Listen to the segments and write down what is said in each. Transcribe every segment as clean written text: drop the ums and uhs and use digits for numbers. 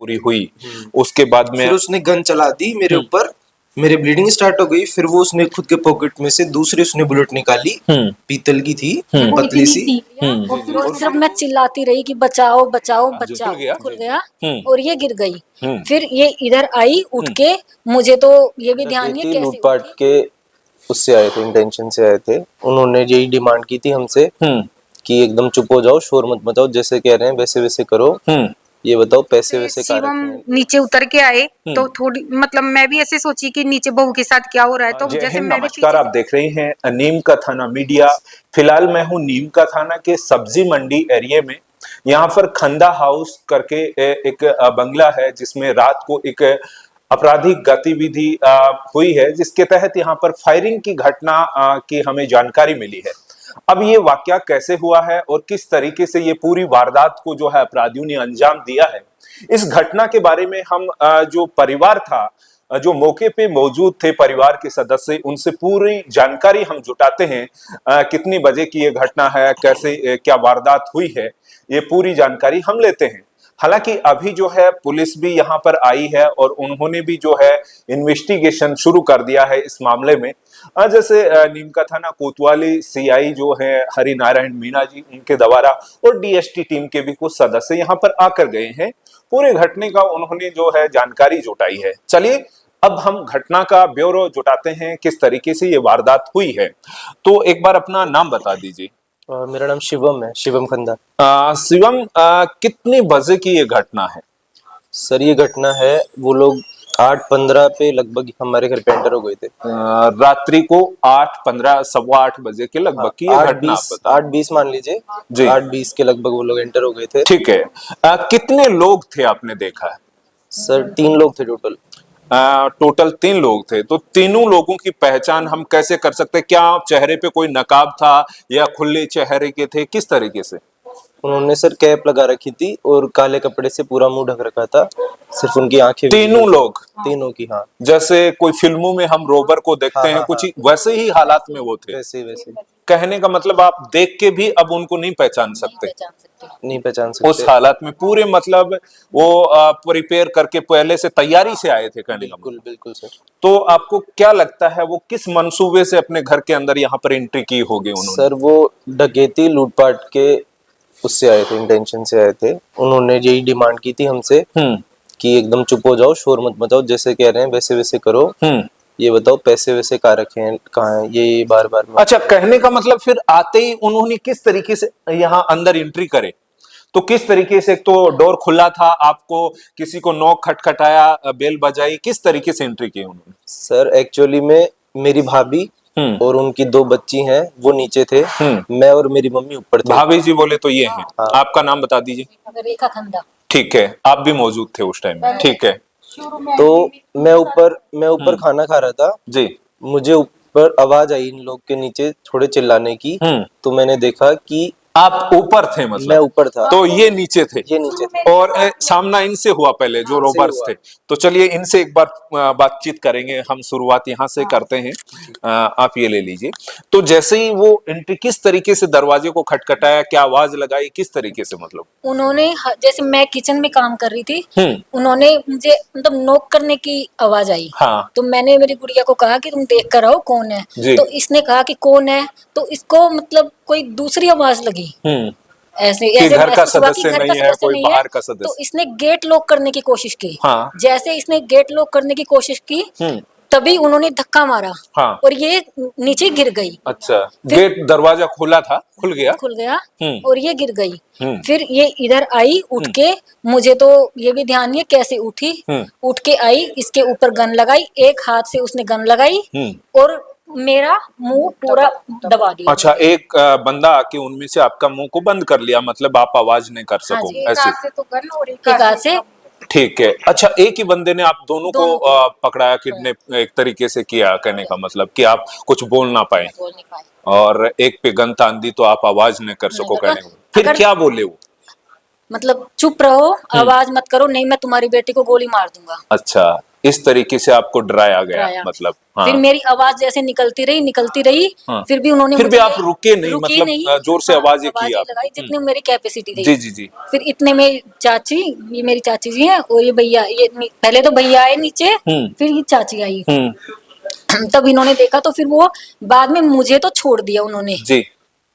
पूरी हुई, उसके बाद में फिर उसने गन चला दी मेरे ऊपर, मेरे ब्लीडिंग स्टार्ट हो गई। फिर वो उसने खुद के पॉकेट में से दूसरी उसने बुलेट निकाली, पीतल की थी, पतली सी। और फिर सिर्फ मैं चिल्लाती रही कि बचाओ बचाओ बचाओ, खुल गया और ये गिर गई। फिर ये इधर आई उठ के, मुझे तो ये भी ध्यान नहीं है कैसे लूटपाट के उससे आए थे, इंटेंशन से आए थे। उन्होंने यही डिमांड की थी हमसे कि एकदम चुप हो जाओ, शोर मत मचाओ, जैसे कह रहे हैं वैसे वैसे करो। ये बताओ पैसे वैसे कहाँ रखे हैं? नीचे उतर के आए तो थोड़ी मतलब मैं भी ऐसे सोची कि नीचे बहू के साथ क्या हो रहा है, तो जैसे मैं भी नमस्कार, आप देख रहे हैं नीम का थाना मीडिया। फिलहाल मैं हूं नीम का थाना के सब्जी मंडी एरिया में। यहाँ पर खंदा हाउस करके एक बंगला है, जिसमें रात को एक आपराधिक गतिविधि हुई है, जिसके तहत यहाँ पर फायरिंग की घटना की हमें जानकारी मिली है। अब ये वाकया कैसे हुआ है और किस तरीके से ये पूरी वारदात को जो है अपराधियों ने अंजाम दिया है, इस घटना के बारे में हम जो परिवार था, जो मौके पे मौजूद थे परिवार के सदस्य, उनसे पूरी जानकारी हम जुटाते हैं। कितनी बजे की ये घटना है, कैसे क्या वारदात हुई है, ये पूरी जानकारी हम लेते हैं। हालांकि अभी जो है पुलिस भी यहाँ पर आई है और उन्होंने भी जो है इन्वेस्टिगेशन शुरू कर दिया है इस मामले में। जैसे नीम का थाना कोतवाली सीआई जो है हरि नारायण मीणा जी, उनके द्वारा और डीएसटी टीम के भी कुछ सदस्य यहाँ पर आकर गए हैं। पूरे घटने का उन्होंने जो है जानकारी जुटाई है। चलिए अब हम घटना का ब्यौरा जुटाते हैं, किस तरीके से ये वारदात हुई है। तो एक बार अपना नाम बता दीजिए। मेरा नाम शिवम है, शिवम खंदा। शिवम, कितने बजे की ये घटना है? सर ये घटना है, वो लोग 8:15 पे लगभग हमारे घर पे एंटर हो गए थे। रात्रि को 8:15 सवा 8 बजे के लगभग की ये घटना। 8:20 मान लीजिए जी, 8:20 के लगभग वो लोग एंटर हो गए थे। ठीक है। कितने लोग थे आपने देखा है? सर 3 लोग थे टोटल। टोटल 3 लोग थे। तो तीनों लोगों की पहचान हम कैसे कर सकते हैं? क्या चेहरे पे कोई नकाब था या खुले चेहरे के थे, किस तरीके से? उन्होंने सर कैप लगा रखी थी और काले कपड़े से पूरा मुंह ढक रखा था, सिर्फ उनकी आंखें। तीनों लोग? तीनों की, हाँ। जैसे कोई फिल्मों में हम रोबर को देखते हैं, कुछ वैसे ही हालात में वो थे? वैसे कहने का मतलब आप देख के भी अब उनको नहीं पहचान सकते? नहीं पहचान सकते उस हालात में पूरे, मतलब वो प्रिपेयर करके पहले से तैयारी से आए थे, कहने का बिल्कुल बिल्कुल सर। तो आपको क्या लगता है वो किस मंसूबे से अपने घर के अंदर यहाँ पर एंट्री की होगी उन्होंने? सर वो डकैती लूटपाट के उससे आए थे, इंटेंशन से आए थे। उन्होंने यही डिमांड की थी हमसे कि एकदम चुप हो जाओ, शोर मत मचाओ, जैसे कह रहे हैं वैसे वैसे करो। ये बताओ पैसे वैसे कहाँ रखे हैं, कहाँ है, ये बार बार। अच्छा, कहने का मतलब फिर आते ही उन्होंने किस तरीके से यहाँ अंदर एंट्री करे? तो किस तरीके से? तो डोर खुला था, आपको किसी को नॉक खटखटाया, बेल बजाई, किस तरीके से एंट्री की उन्होंने? सर एक्चुअली में मेरी भाभी और उनकी 2 बच्ची हैं, वो नीचे थे। मैं और मेरी मम्मी ऊपर थे। भाभी जी बोले तो ये हैं। हाँ। आपका नाम बता दीजिए। रेखा खंदा। ठीक है, आप भी मौजूद थे उस टाइम में? ठीक है। तो मैं ऊपर खाना खा रहा था जी। मुझे ऊपर आवाज आई इन लोग के नीचे थोड़े चिल्लाने की। तो मैंने देखा कि आप ऊपर थे? मतलब मैं ऊपर था तो ये नीचे थे? ये नीचे थे। और सामना इनसे हुआ पहले, जो रोबर्स थे। तो चलिए इनसे एक बार बातचीत करेंगे हम, शुरुआत यहाँ से करते हैं। आप ये ले लीजिए। तो जैसे ही वो एंट्री, किस तरीके से दरवाजे को खटखटाया, क्या आवाज लगाई, किस तरीके से? मतलब उन्होंने, जैसे मैं किचन में काम कर रही थी, उन्होंने मुझे मतलब नॉक करने की आवाज आई। हाँ। तो मैंने मेरी गुड़िया को कहा कि तुम देख कर आओ कौन है। तो इसने कहा कि कौन है, तो इसको मतलब कोई दूसरी आवाज लगी ऐसे घर का सदस्य नहीं है, कोई बाहर का सदस्य। तो इसने गेट लॉक करने की कोशिश की। हाँ। जैसे इसने गेट लॉक करने की कोशिश की, तभी उन्होंने धक्का मारा। हाँ। और ये नीचे गिर गई। अच्छा, गेट दरवाजा खुला था, खुल गया और ये गिर गई। फिर ये इधर आई उठ के, मुझे तो ये भी ध्यान नहीं है कैसे उठी। उठ के आई, इसके ऊपर गन लगाई, एक हाथ से उसने गन लगाई और मेरा मुंह पूरा दबा दिया। अच्छा, एक बंदा आके उनमें से आपका मुंह को बंद कर लिया, मतलब आप आवाज नहीं कर सको। ऐसे तो गन और एक हाथ से। ठीक है। अच्छा, एक ही बंदे ने आप दोनों को पकड़ाया, किडनैप एक तरीके से किया, कहने का मतलब कि आप कुछ बोल ना पाए और एक पे गन तान दी तो आप आवाज नहीं कर सको, कहने का। फिर क्या बोले वो? मतलब चुप रहो, आवाज मत करो, नहीं मैं तुम्हारी बेटी को गोली मार दूंगा। अच्छा, इस तरीके से आपको डराया गया डराया। मतलब। हाँ। फिर मेरी आवाज जैसे निकलती रही हाँ। फिर भी उन्होंने फिर भी मुझे आप रुके नहीं, मतलब जोर से आवाजें की आप। लगाई जितनी मेरी कैपेसिटी थी। जी जी जी। फिर इतने में ये मेरी चाची जी हैं और ये भैया, ये पहले तो भैया आए नीचे, फिर ये चाची आई। तब इन्होंने देखा तो फिर वो बाद में मुझे तो छोड़ दिया उन्होंने जी।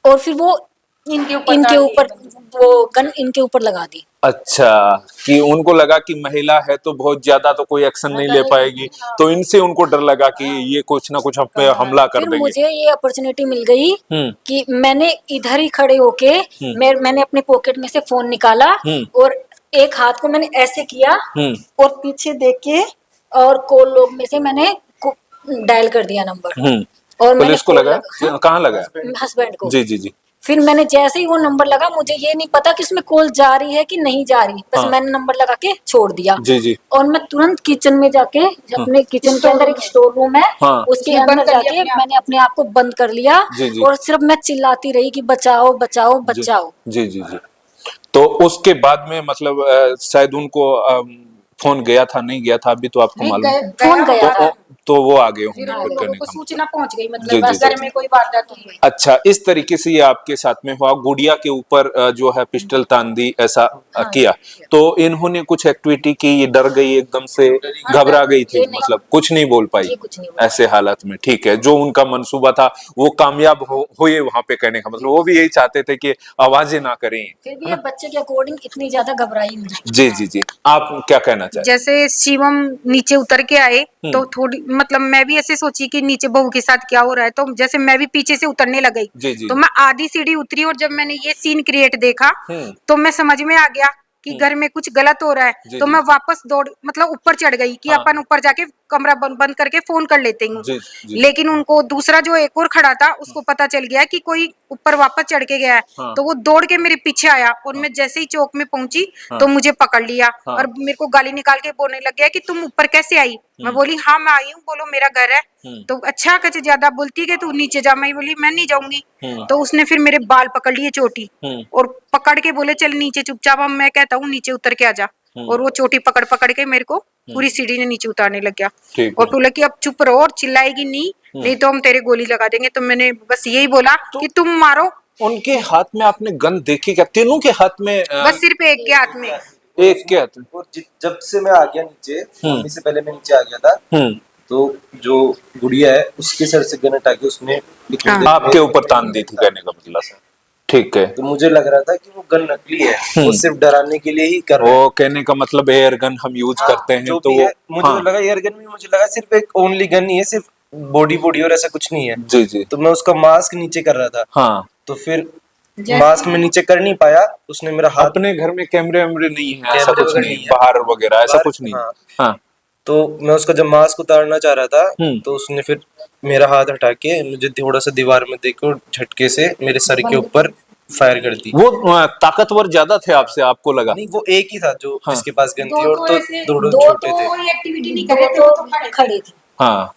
और फिर वो इनके ऊपर वो गन इनके ऊपर लगा दी। अच्छा, कि उनको लगा कि महिला है तो बहुत ज्यादा तो कोई एक्शन नहीं ले पाएगी, तो इनसे उनको डर लगा कि ये कुछ ना कुछ हम पे हमला कर फिर देंगे। मुझे ये अपॉर्चुनिटी मिल गई कि मैंने इधर ही खड़े होके मैंने अपने पॉकेट में से फोन निकाला और एक हाथ को मैंने ऐसे किया और पीछे देख के और कॉल लॉग में से मैंने डायल कर दिया नंबर। और मैंने पुलिस को लगा? कहाँ लगा? हस्बैंड को। जी जी जी। फिर मैंने जैसे ही वो नंबर लगा, मुझे ये नहीं पता कि उसमें कॉल जा रही है कि नहीं जा रही, बस मैंने नंबर लगा के छोड़ दिया। जी जी। और मैं तुरंत किचन में जाके अपने किचन के अंदर एक स्टोर रूम है, उसके अंदर जाके मैंने अपने आप को बंद कर लिया और सिर्फ मैं चिल्लाती रही कि बचाओ बचाओ बचाओ। जी जी जी। तो उसके बाद में मतलब शायद उनको फोन गया था, नहीं गया था, अभी तो आपको मालूम। फोन गया था तो वो आ गए होंगे फिर करने का सूचना पहुंच गई, जी, मतलब जी, घर जी। में कोई वारदात हुई। अच्छा, इस तरीके से ये आपके साथ में हुआ। गुड़िया के ऊपर जो है पिस्टल तान दी, ऐसा किया तो इन्होंने कुछ एक्टिविटी की, ये डर गई एकदम से, घबरा गई थी, मतलब कुछ नहीं बोल पाई ऐसे हालत में। ठीक है, जो उनका मंसूबा था वो कामयाब हुए वहां पे, कहने का मतलब वो भी यही चाहते थे कि आवाजें ना करें। फिर भी अब बच्चे के अकॉर्डिंग इतनी ज्यादा घबराई नहीं। जी जी जी। आप क्या कहना चाहते? जैसे शिवम नीचे उतर के आए तो थोड़ी, मतलब मैं भी ऐसे सोची कि नीचे बहू के साथ क्या हो रहा है, तो जैसे मैं भी पीछे से उतरने लग जी, गई जी। तो मैं आधी सीढ़ी उतरी और जब मैंने ये सीन क्रिएट देखा तो मैं समझ में आ गया कि घर में कुछ गलत हो रहा है। जी, तो जी। मैं वापस दौड़, मतलब ऊपर चढ़ गई कि अपन ऊपर जाके कमरा बंद करके फोन कर लेते जी, हैं। जी। लेकिन उनको दूसरा जो एक और खड़ा था उसको पता चल गया कि कोई ऊपर वापस चढ़ के गया है, तो वो दौड़ के मेरे पीछे आया और मैं जैसे ही चौक में पहुंची तो मुझे पकड़ लिया और मेरे को गाली निकाल के बोलने लग गया कि तुम ऊपर कैसे आई। मैं बोली हाँ मैं आई हूँ, बोलो मेरा घर है। तो अच्छा कुछ ज्यादा बोलती है तू नीचे जा, मैं बोली मैं नहीं जाऊंगी। तो उसने फिर मेरे बाल पकड़ लिए चोटी और पकड़ के बोले चल नीचे चुपचाप, अब मैं कहता हूँ नीचे उतर के आ जा। और वो चोटी पकड़ पकड़ के मेरे को पूरी सीढ़ी ने नीचे उतारने लग गया और बोला कि अब चुप रहो और चिल्लाएगी नहीं तो हम तेरे गोली लगा देंगे। तो मैंने बस यही बोला कि तुम मारो। उनके हाथ में आपने गन देखी क्या? तीनों के हाथ में? बस सिर्फ एक के हाथ में। एक के हाथ में? और जब से मैं आ गया नीचे, मम्मी से पहले मैं नीचे आ गया था, तो जो गुड़िया है उसके सर से गन हटा के उसने आपके ऊपर तान दी थी, कहने का मतलब। ठीक है। तो मुझे लग रहा था कि वो गन नकली है, वो सिर्फ डराने के लिए ही कर रहा है। वो कहने का मतलब एयर गन हम यूज करते हैं, जो तो भी है, मुझे तो लगा एयर गन भी, मुझे लगा सिर्फ एक ओनली गन ही है, सिर्फ बॉडी और ऐसा कुछ नहीं है। जी जी। तो मैं उसका मास्क नीचे कर रहा था। हाँ। तो फिर मास्क में नीचे कर नहीं पाया, उसने मेरा हाथ, अपने घर में कैमरे वैमरे नहीं है, ऐसा कैमरे कुछ वगैरह नहीं, नहीं है। बाहर वगैरह ऐसा कुछ नहीं। हाँ। हाँ। तो मैं उसका जब मास्क उतारना चाह रहा था तो उसने फिर मेरा हाथ हटा के मुझे थोड़ा सा दीवार में देके और झटके से मेरे सर के ऊपर फायर कर दी। वो ताकतवर ज्यादा थे आपसे, आपको लगा? नहीं, वो एक ही था जो जिसके पास गन थी, दो और तो दोनों छोटे थे। कोई एक्टिविटी नहीं कर रहे थे, वो तो खड़े थे। हाँ।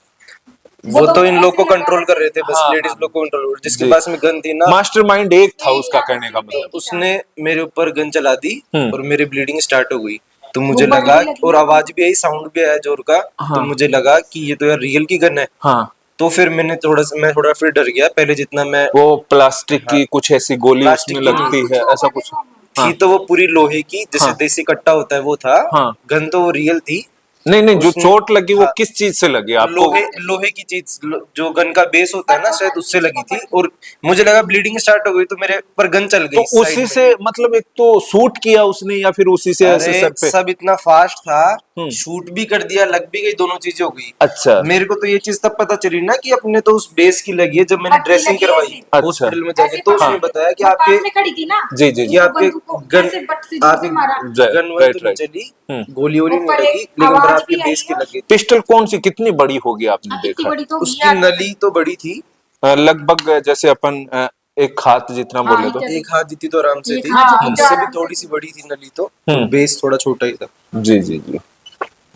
वो तो इन लोग को कंट्रोल कर रहे थे, बस लेडीज लोग को कंट्रोल। जिसके पास में गन थी ना, मास्टरमाइंड एक था उसका, कहने का मतलब। उसने मेरे ऊपर गन चला दी और मेरी ब्लीडिंग स्टार्ट हो गई। तो मुझे लगा, और आवाज भी आई, साउंड भी आया जोर का। तो मुझे लगा कि ये तो यार रियल की गन है। हाँ। तो फिर मैं थोड़ा फिर डर गया। पहले जितना मैं, वो प्लास्टिक की कुछ ऐसी गोली उसमें लगती है, ऐसा कुछ थी तो वो पूरी लोहे की, जैसे देसी कट्टा होता है वो था। गन तो वो रियल थी। नहीं, जो चोट लगी वो किस चीज से लगी आपको? लोहे की चीज, जो गन का बेस होता है ना, शायद उससे लगी थी। और मुझे लगा ब्लीडिंग स्टार्ट हो गई तो मेरे पर गन चल गई। तो उसी से मतलब एक तो शूट किया उसने, या फिर उसी से ऐसे सर पे? सब इतना फास्ट था, शूट भी कर दिया, लग भी गई, दोनों चीजें हो गई। अच्छा। मेरे को तो ये चीज तब पता चली ना कि अपने तो उस बेस की लगी है, जब मैंने ड्रेसिंग करवाई हॉस्पिटल में जाके। तो उसने बताया कि आपके, खड़ी थी ना, जी जी, कि आपके गन वगैरह तो नहीं चली, गोली वोली नहीं लगी, लेकिन पर आपके बेस की लगी। पिस्टल कौन सी, कितनी बड़ी होगी आपने देखा? उसकी नली तो बड़ी थी, लगभग जैसे अपन एक हाथ जितना बोले तो। एक हाथ जितनी तो आराम से थी, उससे भी थोड़ी सी बड़ी थी नली। तो बेस थोड़ा छोटा ही था। जी जी जी।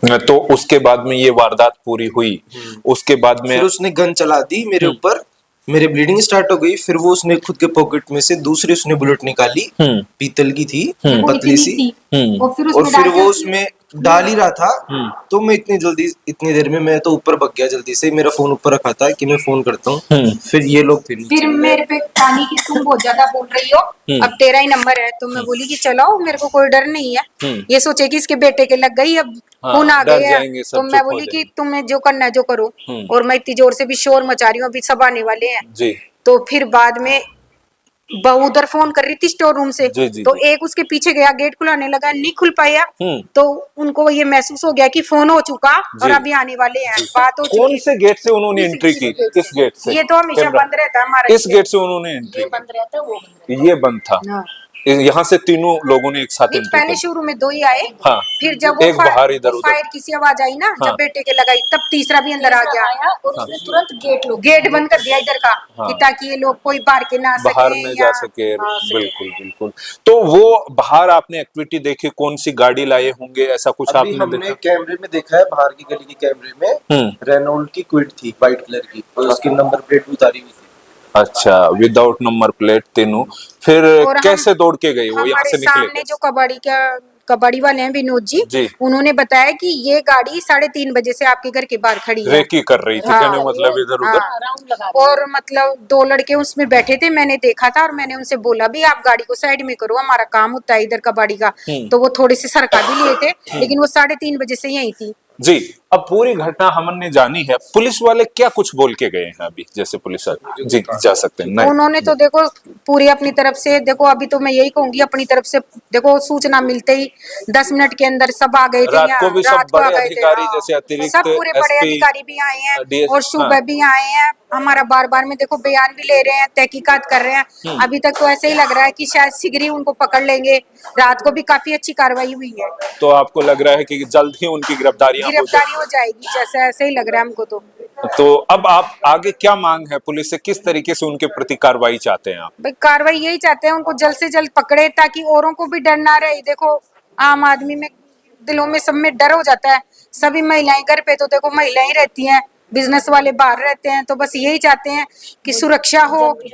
तो उसके बाद में ये वारदात पूरी हुई, उसके बाद में फिर उसने गन चला दी मेरे ऊपर, मेरे ब्लीडिंग स्टार्ट हो गई। फिर वो उसने खुद के पॉकेट में से दूसरी उसने बुलेट निकाली, पीतल की थी, पतली सी। और फिर वो उसमें डाल ही रहा था, तो मैं इतनी देर में मैं तो ऊपर भग गया जल्दी से, मेरा फोन ऊपर रखा था कि मैं फोन करता हूँ, फिर ये लोग फिर फिर मेरे पे पानी की तुम बहुत ज्यादा बोल रही हो, अब तेरा ही नंबर है, तो मैं बोली कि चलो मेरे को कोई डर नहीं है, ये सोचे कि इसके बेटे के लग गई, अब खून आ डर गए जाएंगे हैं, सब, तो चुप मैं हो बोली कि जाएंगे। तुम्हें जो करना है जो करो, और मैं इतनी जोर से भी शोर मचा रही हूँ, अभी सब आने वाले हैं। जी तो फिर बाद में बहू उधर फोन कर रही थी स्टोर रूम से, जी, जी, तो जी। एक उसके पीछे गया, गेट खुलाने लगा, नहीं खुल पाया, हम्म। तो उनको ये महसूस हो गया कि फोन हो चुका और जी। अभी आने वाले हैं, बात हो कौन चुकी। से गेट से उन्होंने इस एंट्री की? गेट किस गेट से? ये तो हमेशा कैमरा। बंद रहता है हमारा इस गेट से उन्होंने एंट्री ये की। बंद रहता है, वो बंद रहता ये बंद था। हाँ। यहाँ से तीनों लोगों ने एक साथ नहीं, एंट्री पहले की। शुरू में 2 ही आए, हाँ। फिर जब वो एक बाहर इधर उधर। फायर की सी आवाज आई ना, हाँ। जब बेटे के लगाई, तब तीसरा भी अंदर आ तीसरा गया, आया और उसने तुरंत गेट लोग गेट बंद कर दिया इधर का, हाँ। कि ताकि ये लोग कोई बाहर के ना सके बाहर न या जा सके। आ सके। बिल्कुल बिल्कुल। तो वो बाहर आपने एक्टिविटी देखी, कौन सी गाड़ी लाए होंगे, ऐसा कुछ अभी आपने हमने देखा? कैमरे में देखा है, बाहर की गली के कैमरे में रेनॉल्ट की क्विड थी व्हाइट कलर की, और उसकी नंबर प्लेट उतारी हुई थी। अच्छा, विदाउट नंबर प्लेट तीनों। फिर और कैसे दौड़ के गई वो, यहाँ हमारे से निकले सामने कैसे? जो कबाड़ी वाले हैं विनोद जी, जी। उन्होंने बताया कि ये गाड़ी 3:30 बजे से आपके घर के बाहर खड़ी है। रेकी कर रही थी, हाँ। कहने का मतलब इधर उधर। हाँ। राउंड लगा रहे और मतलब 2 लड़के उसमें बैठे थे, मैंने देखा था, और मैंने उनसे बोला भी आप गाड़ी को साइड में करो, हमारा काम होता है इधर कबाड़ी का, तो वो थोड़े से सरका भी लिए थे, लेकिन वो 3:30 बजे से यही थी। जी। अब पूरी घटना हमने जानी है, पुलिस वाले क्या कुछ बोल के गए हैं अभी? जैसे पुलिस वाले जी जा सकते हैं? नहीं। उन्होंने तो देखो पूरी अपनी तरफ से, देखो अभी तो मैं यही कहूंगी अपनी तरफ से, देखो सूचना मिलते ही 10 मिनट के अंदर सब आ गए थे रात यहाँ, को भी सब रात को आ बड़े गए थे। अधिकारी हाँ। जैसे अतिरिक्त सब पूरे बड़े एसपी, अधिकारी भी आए हैं, डीएस और सुबह भी आए हैं, हमारा बार बार में देखो बयान भी ले रहे हैं, तहकीकात कर रहे हैं। अभी तक तो ऐसे ही लग रहा है कि शायद शीघ्र ही उनको पकड़ लेंगे, रात को भी काफी अच्छी कार्रवाई हुई है, तो आपको लग रहा है कि जल्द ही उनकी गिरफ्तारियां हो गिरफ्तारी हो जाएगी, जैसा ऐसे ही लग रहा है हमको तो। तो अब आप आगे क्या मांग है पुलिस से, किस तरीके से उनके प्रति कार्रवाई चाहते हैं आप? भाई कार्रवाई यही चाहते हैं, उनको जल्द से जल्द पकड़े, ताकि औरों को भी डर ना रहे। देखो आम आदमी में, दिलों में, सब में डर हो जाता है, सभी महिलाएं घर पे तो देखो महिलाएं रहती हैं, बिजनेस वाले बाहर रहते हैं, तो बस यही चाहते हैं कि सुरक्षा हो।